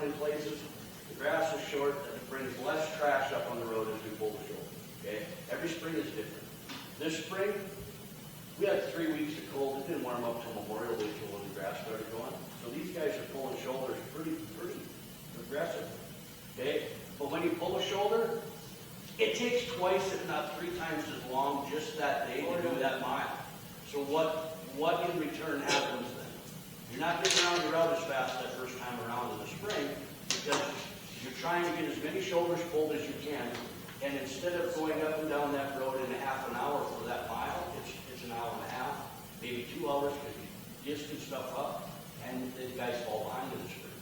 down in places, the grass is short, and it brings less trash up on the road as we pull the shoulder, okay? Every spring is different. This spring, we had 3 weeks of cold. It didn't warm up till Memorial Day till when the grass started going. So these guys are pulling shoulders pretty aggressive, okay? But when you pull a shoulder, it takes twice, if not 3 times as long just that day to do that mile. So what in return happens then? You're not getting around your route as fast that first time around in the spring because you're trying to get as many shoulders pulled as you can. And instead of going up and down that road in a half an hour for that mile, it's an hour and a half, maybe 2 hours because you distance stuff up and the guys fall behind in the spring,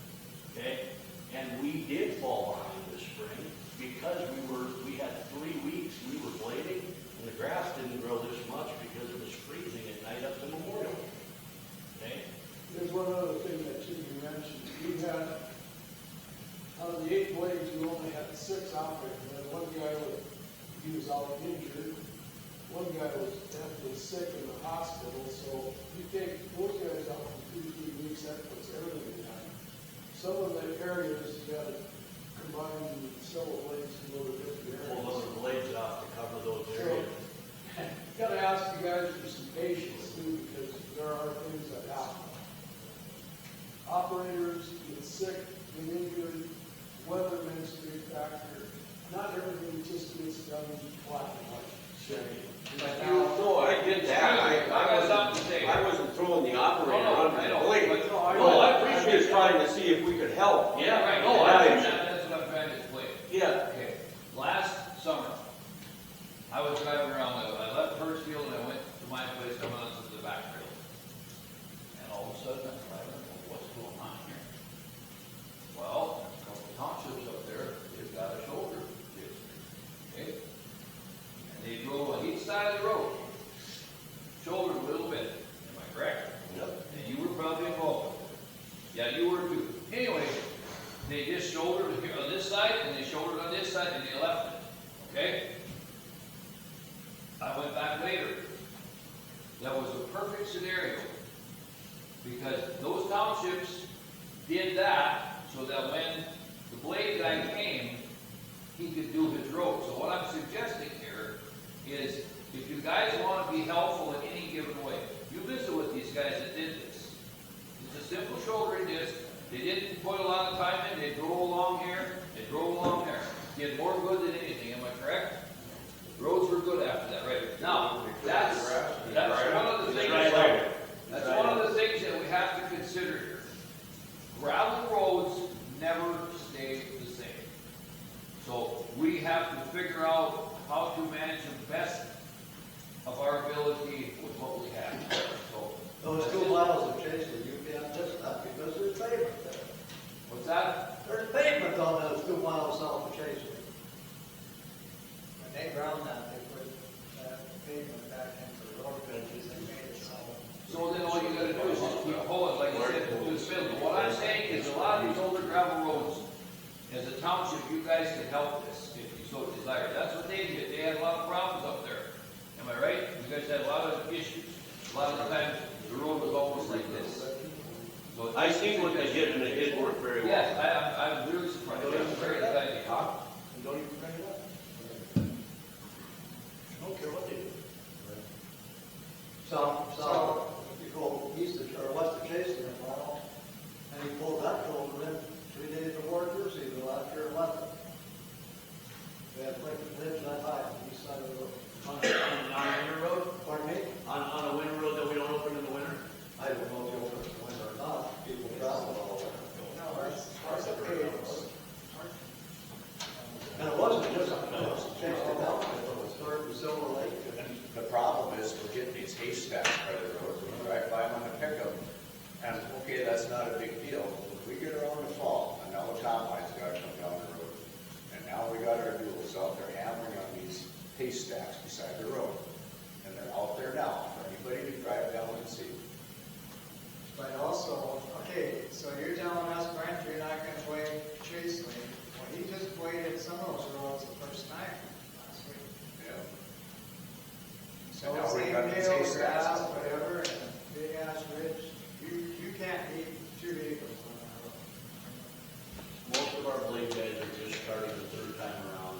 okay? And we did fall behind this spring because we had 3 weeks we were blading and the grass didn't grow this much because it was freezing at night up to Memorial Day, okay? There's one other thing that you mentioned. We had, out of the 8 blades, we only had 6 operators. And one guy he was out injured. One guy was definitely sick in the hospital. So you take those guys out for 2-3 weeks, that puts everything behind. Some of the areas you got to combine several blades to go to different areas. Pull those blades off to cover those areas. So, you got to ask you guys for some patience too, because there are things that happen. Operators get sick, get injured, weather makes a big factor. Not everything just gets done in black and white. No, I did that. I wasn't throwing the operator under the blade. No, I'm just trying to see if we could help. Yeah, right. No, that's what I'm trying to explain. Yeah. Okay. Last summer, I was driving around. I left Birchfield and I went to my place. I went onto the back trail, and all of a sudden I'm driving. What's going on here? Well, a couple of townships up there, they've got a shoulder district. Okay? And they drove on each side of the road. Shouldered a little bit. Am I correct? Yep. And you were probably involved with it. Yeah, you were too. Anyway, they just shouldered here on this side and they shouldered on this side and they left it. Okay? I went back later. That was a perfect scenario. Because those townships did that so that when the blade guy came, he could do his road. So what I'm suggesting here is if you guys want to be helpful in any given way, you visit with these guys that did this. It's a simple shouldering disc. They didn't put a lot of time in. They drove along here. They drove along there. Did more good than anything. Am I correct? The roads were good after that, right? Now, that's one of the things. That's one of the things that we have to consider here. Gravel roads never stay the same. So we have to figure out how to manage the best of our ability with what we have. So Those 2 miles of chase that you can't just not because there's pavement there. what's that? There's pavement on those 2 miles south of Chase. When they ground that, they put that pavement back into the road benches, they made it solid. So then all you gotta do is just keep pulling, like I said, to the field. What I'm saying is a lot of these older gravel roads, as a township, you guys can help this if you so desire. That's what they did. They had a lot of problems up there. Am I right? You guys had a lot of issues. A lot of the times the road was almost like this. So I seen what they did and it did work very well. yes, I'm really surprised. That's a very good idea. And don't even bring it up. I don't care what they do. South, if you go east of, or west of Chase in a mile, and you pull that shoulder in 3 days before Deer season, last year, 11. We had like lives that high on the east side of the road. On a winter road? Pardon me? On a winter road that we don't open in the winter? I don't know if you open it in the winter or not. People travel all over. No, that's our blade guys are just starting the third time around.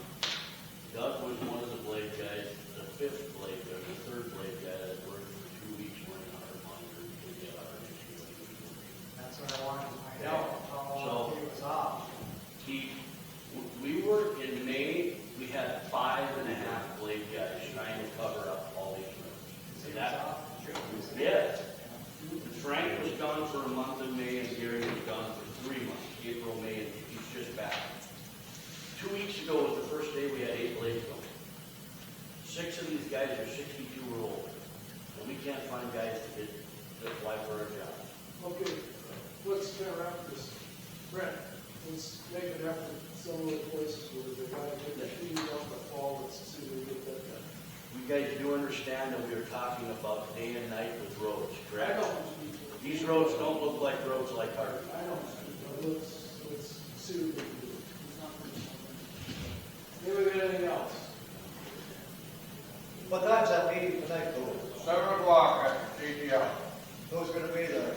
Doug was one of the blade guys, the fifth blade, or the third blade guy that worked for 2 weeks running our monitor to get our issue. That's what I wanted to find out, how long he was off. We were in May, we had 5.5 blade guys trying to cover up all these roads. He And was that, off. yeah. Frank was gone for a month in May, and Gary was gone for 3 months, April, May, and he's just back. 2 weeks ago was the first day we had 8 blades going. 6 of these guys are 62 or older, and we can't find guys to apply for our jobs. Okay, let's kind of wrap this. Brent, let's make an effort, some of the places where they gotta get the trees off the fall, let's see if we get that done. You guys do understand that we are talking about day and night with roads, I correct? know. These roads don't look like roads like ours. I know, but let's see what we can do. Anybody got anything else? What time's that meeting tonight, though? 7 o'clock at JGL. Who's gonna be there?